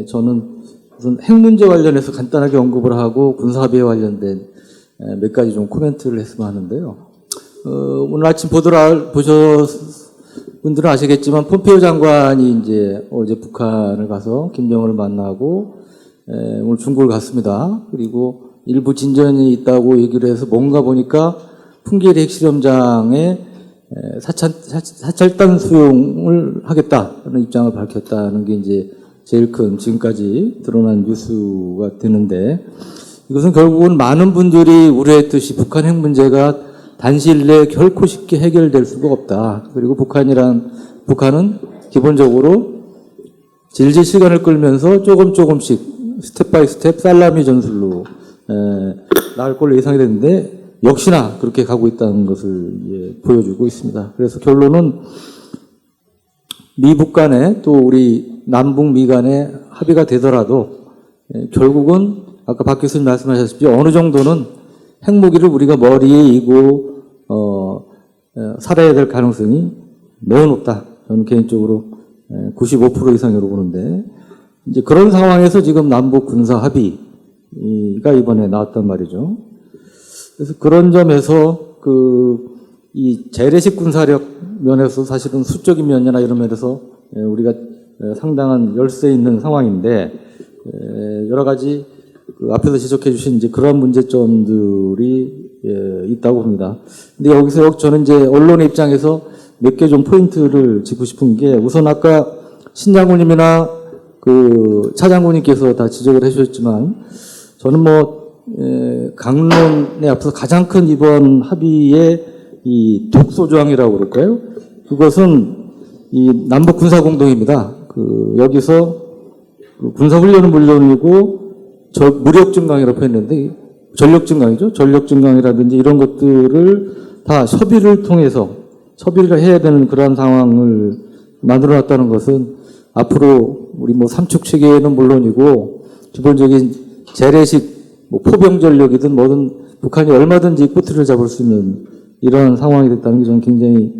저는 우선 핵 문제 관련해서 간단하게 언급을 하고 군사합의에 관련된 몇 가지 좀 코멘트를 했으면 하는데요. 오늘 아침 보셨 분들은 아시겠지만 폼페이오 장관이 이제 어제 북한을 가서 김정은을 만나고 오늘 중국을 갔습니다. 그리고 일부 진전이 있다고 얘기를 해서 뭔가 보니까 풍계리 핵실험장에 사찰단 수용을 하겠다는 입장을 밝혔다는 게 이제 제일 큰 지금까지 드러난 뉴스가 되는데, 이것은 결국은 많은 분들이 우려했듯이 북한 핵 문제가 단시일 내에 결코 쉽게 해결될 수가 없다. 그리고 북한은 기본적으로 질질 시간을 끌면서 조금씩 스텝 바이 스텝 살라미 전술로 나갈 걸로 예상이 됐는데 역시나 그렇게 가고 있다는 것을 보여주고 있습니다. 그래서 결론은 미북 간에 또 우리 남북미 간에 합의가 되더라도 결국은 아까 박 교수님 말씀하셨듯이 어느 정도는 핵무기를 우리가 머리에 이고 살아야 될 가능성이 매우 높다. 저는 개인적으로 95% 이상으로 보는데, 이제 그런 상황에서 지금 남북 군사 합의가 이번에 나왔단 말이죠. 그래서 그런 점에서 이 재래식 군사력 면에서 사실은 수적인 면이나 이런 면에서 우리가 상당한 열세 있는 상황인데, 여러 가지 앞에서 지적해 주신 이제 그런 문제점들이 있다고 봅니다. 근데 여기서 저는 이제 언론의 입장에서 몇 개 좀 포인트를 짚고 싶은 게, 우선 아까 신 장군님이나 차 장군님께서 다 지적을 해주셨지만, 저는 강론에 앞서서 가장 큰 이번 합의의 이 독소조항이라고 그럴까요? 그것은 이 남북 군사 공동입니다. 여기서 군사 훈련은 물론이고 무력 증강이라고 표현했는데 전력 증강이죠. 전력 증강이라든지 이런 것들을 다 협의를 통해서 협의를 해야 되는 그러한 상황을 만들어놨다는 것은 앞으로 우리 삼축 체계는 물론이고 기본적인 재래식 포병 전력이든 뭐든 북한이 얼마든지 꼬투리를 잡을 수 있는 이런 상황이 됐다는 게 저는 굉장히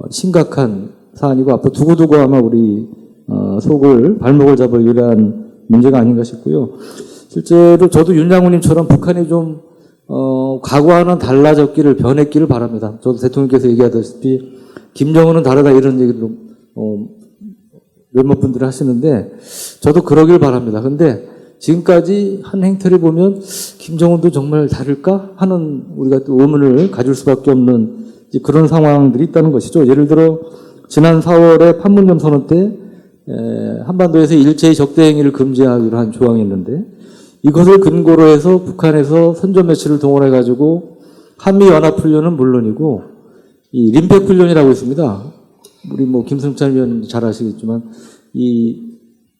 심각한 사안이고, 앞으로 두고두고 아마 우리 발목을 잡을 유일한 문제가 아닌가 싶고요. 실제로 저도 윤 장군님처럼 북한이 좀 과거와는 달라졌기를, 변했기를 바랍니다. 저도 대통령께서 얘기하다시피 김정은은 다르다 이런 얘기도 몇몇 분들이 하시는데 저도 그러길 바랍니다. 근데 지금까지 한 행태를 보면 김정은도 정말 다를까 하는 우리가 또 의문을 가질 수밖에 없는 그런 상황들이 있다는 것이죠. 예를 들어 지난 4월에 판문점 선언 때 한반도에서 일제히 적대 행위를 금지하기로 한 조항이 있는데, 이것을 근거로 해서 북한에서 선전 매체를 동원해 가지고 한미 연합 훈련은 물론이고 이 림팩 훈련이라고 있습니다. 우리 김승찬 위원 잘 아시겠지만 이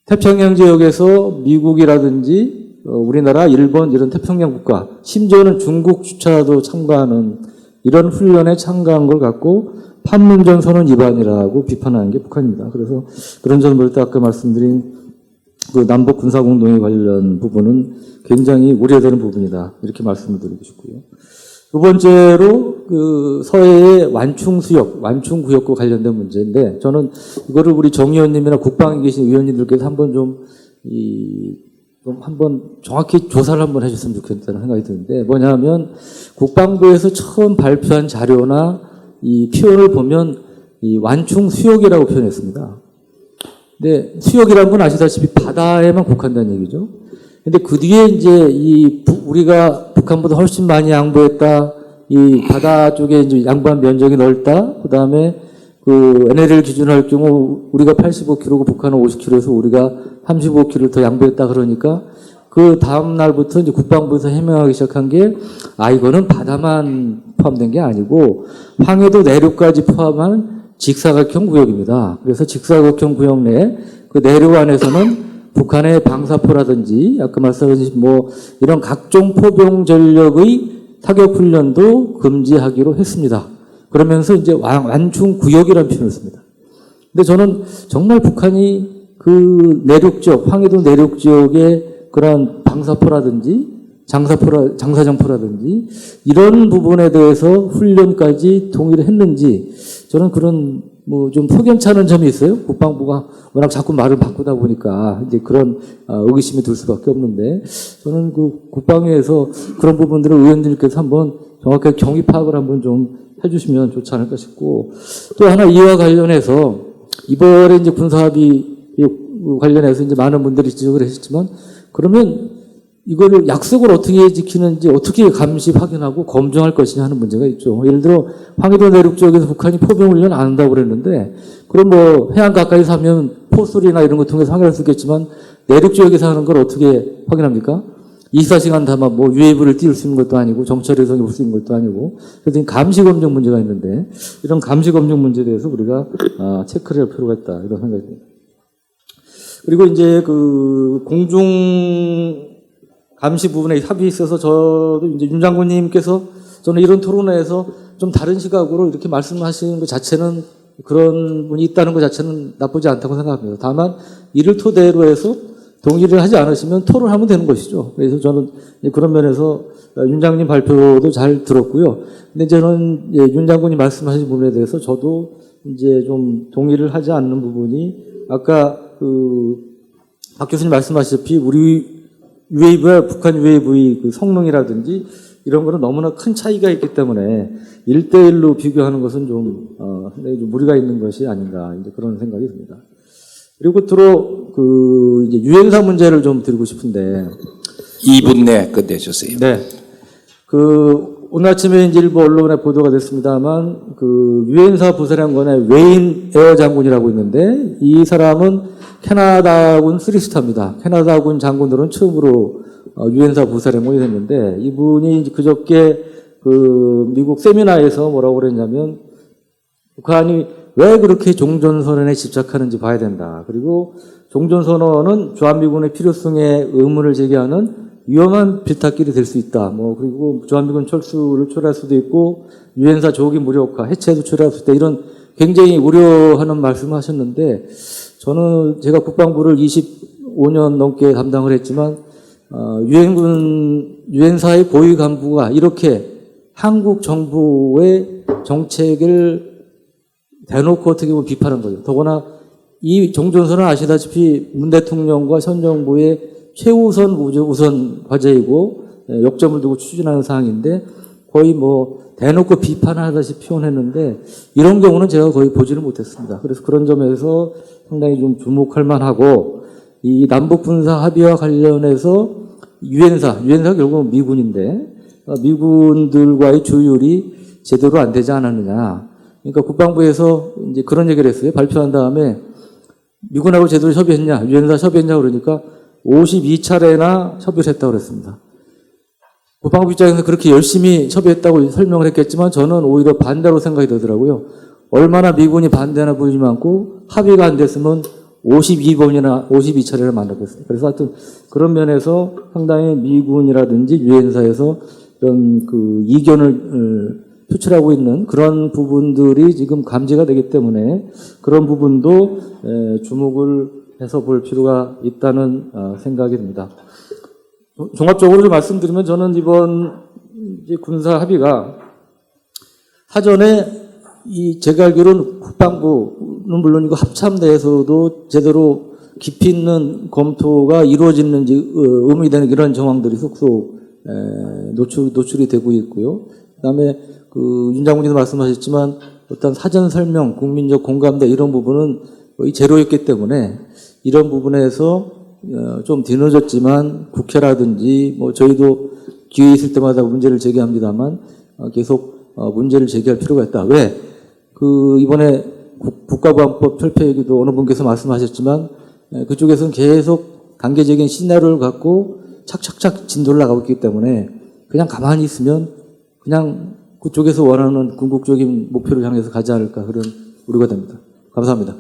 태평양 지역에서 미국이라든지 우리나라, 일본 이런 태평양 국가, 심지어는 중국조차도 참가하는 이런 훈련에 참가한 걸 갖고 판문점 선언 위반이라고 비판하는 게 북한입니다. 그래서 그런 점부터 아까 말씀드린 남북 군사 공동에 관련 부분은 굉장히 우려되는 부분이다. 이렇게 말씀을 드리고 싶고요. 두 번째로 서해의 완충구역과 관련된 문제인데, 저는 이거를 우리 정 의원님이나 국방에 계신 의원님들께서 한번 한번 정확히 조사를 한번 해줬으면 좋겠다는 생각이 드는데, 뭐냐면 국방부에서 처음 발표한 자료나 이 표현을 보면 이 완충수역이라고 표현했습니다. 근데 수역이라는 건 아시다시피 바다에만 국한다는 얘기죠. 근데 그 뒤에 이제 우리가 북한보다 훨씬 많이 양보했다. 이 바다 쪽에 이제 양보한 면적이 넓다. 그 다음에 NLL 기준으로 할 경우 우리가 85km고 북한은 50km에서 우리가 35km를 더 양보했다. 그러니까 그 다음 날부터 이제 국방부에서 해명하기 시작한 게, 이거는 바다만 포함된 게 아니고 황해도 내륙까지 포함한 직사각형 구역입니다. 그래서 직사각형 구역 내 내륙 안에서는 북한의 방사포라든지 아까 말씀하신 이런 각종 포병 전력의 타격 훈련도 금지하기로 했습니다. 그러면서 이제 완충 구역이라는 표현을 씁니다. 근데 저는 정말 북한이 내륙 지역, 황해도 내륙 지역의 그런 방사포라든지 장사정포라든지 이런 부분에 대해서 훈련까지 동의를 했는지, 저는 그런 뭐 좀 석연찮은 점이 있어요. 국방부가 워낙 자꾸 말을 바꾸다 보니까 이제 그런 의구심이 들 수밖에 없는데 저는 그 국방위에서 그런 부분들을 의원님께서 한번 정확하게 경위 파악을 한번 좀 해주시면 좋지 않을까 싶고 또 하나 이와 관련해서 이번에 이제 군사합의 관련해서 이제 많은 분들이 지적을 하셨지만 그러면 이거를 약속을 어떻게 지키는지 어떻게 감시 확인하고 검증할 것이냐 하는 문제가 있죠. 예를 들어 황해도 내륙 지역에서 북한이 포병훈련 안 한다고 그랬는데 그럼 뭐 해안 가까이서 하면 포소리나 이런 거 통해서 확인할 수 있겠지만 내륙 지역에서 하는 걸 어떻게 확인합니까? 24시간 다만 뭐 UAV를 띄울 수 있는 것도 아니고 정찰위성이 볼 수 있는 것도 아니고 그래서 감시 검증 문제가 있는데 이런 감시 검증 문제에 대해서 우리가 체크를 할 필요가 있다 이런 생각이 듭니다. 그리고 이제 그 공중 감시 부분에 합의에 있어서 저도 이제 윤 장군님께서 저는 이런 토론회에서 좀 다른 시각으로 이렇게 말씀하시는 것 자체는 그런 분이 있다는 것 자체는 나쁘지 않다고 생각합니다. 다만 이를 토대로 해서 동의를 하지 않으시면 토론하면 되는 것이죠. 그래서 저는 그런 면에서 윤 장군님 발표도 잘 들었고요. 근데 저는 윤 장군이 말씀하신 부분에 대해서 저도 이제 좀 동의를 하지 않는 부분이 아까 박 교수님 말씀하셨다시피 우리 UAV와 북한 UAV 그 성능이라든지 이런 거는 너무나 큰 차이가 있기 때문에 1대1로 비교하는 것은 좀 무리가 있는 것이 아닌가 이제 그런 생각이 듭니다. 그리고 끝으로 이제 유엔사 문제를 좀 드리고 싶은데 2분 내에 끝내주세요. 네. 오늘 아침에 이제 일부 언론에 보도가 됐습니다만 유엔사 부사령관의 웨인 에어 장군이라고 있는데 이 사람은 캐나다군 3스타입니다. 캐나다군 장군들은 처음으로 유엔사 부사령관이 됐는데 이분이 그저께 미국 세미나에서 뭐라고 그랬냐면 북한이 왜 그렇게 종전선언에 집착하는지 봐야 된다. 그리고 종전선언은 주한미군의 필요성에 의문을 제기하는 위험한 빌타길이 될 수 있다. 그리고 주한미군 철수를 초래할 수도 있고 유엔사 조기 무력화, 해체도 초래할 수 있다. 이런 굉장히 우려하는 말씀을 하셨는데 저는 제가 국방부를 25년 넘게 담당을 했지만 유엔사의 고위 간부가 이렇게 한국 정부의 정책을 대놓고 어떻게 보면 비판한 거죠. 더구나 이 종전선언은 아시다시피 문 대통령과 현 정부의 최우선 우선 과제이고 역점을 두고 추진하는 사항인데 거의 대놓고 비판하다시피 표현했는데 이런 경우는 제가 거의 보지를 못했습니다. 그래서 그런 점에서 상당히 좀 주목할 만하고 이 남북 군사 합의와 관련해서 유엔사가 결국은 미군인데 미군들과의 조율이 제대로 안 되지 않았느냐. 그러니까 국방부에서 이제 그런 얘기를 했어요. 발표한 다음에 미군하고 제대로 협의했냐, 유엔사 협의했냐 그러니까 52차례나 협의를 했다고 그랬습니다. 국방부 입장에서 그렇게 열심히 협의했다고 설명을 했겠지만 저는 오히려 반대로 생각이 들더라고요. 얼마나 미군이 반대하나 보이지 않고 합의가 안 됐으면 52번이나 52차례를 만났겠어요. 그래서 하여튼 그런 면에서 상당히 미군이라든지 유엔사에서 이런 이견을 표출하고 있는 그런 부분들이 지금 감지가 되기 때문에 그런 부분도 주목을 해서 볼 필요가 있다는 생각이 듭니다. 종합적으로 좀 말씀드리면 저는 이번 이제 군사 합의가 사전에 제가 알기로는 국방부는 물론이고 합참 내에서도 제대로 깊이 있는 검토가 이루어지는지 의문이 되는 이런 정황들이 속속 노출이 되고 있고요. 그다음에 윤 장군님도 말씀하셨지만 어떤 사전 설명, 국민적 공감대 이런 부분은 거의 제로였기 때문에 이런 부분에서 좀 뒤늦었지만 국회라든지 저희도 기회 있을 때마다 문제를 제기합니다만 계속 문제를 제기할 필요가 있다. 왜? 이번에 국가보안법 철폐 얘기도 어느 분께서 말씀하셨지만 그쪽에서는 계속 단계적인 시나리오를 갖고 착착착 진도를 나가고 있기 때문에 그냥 가만히 있으면 그냥 그쪽에서 원하는 궁극적인 목표를 향해서 가지 않을까 그런 우려가 됩니다. 감사합니다.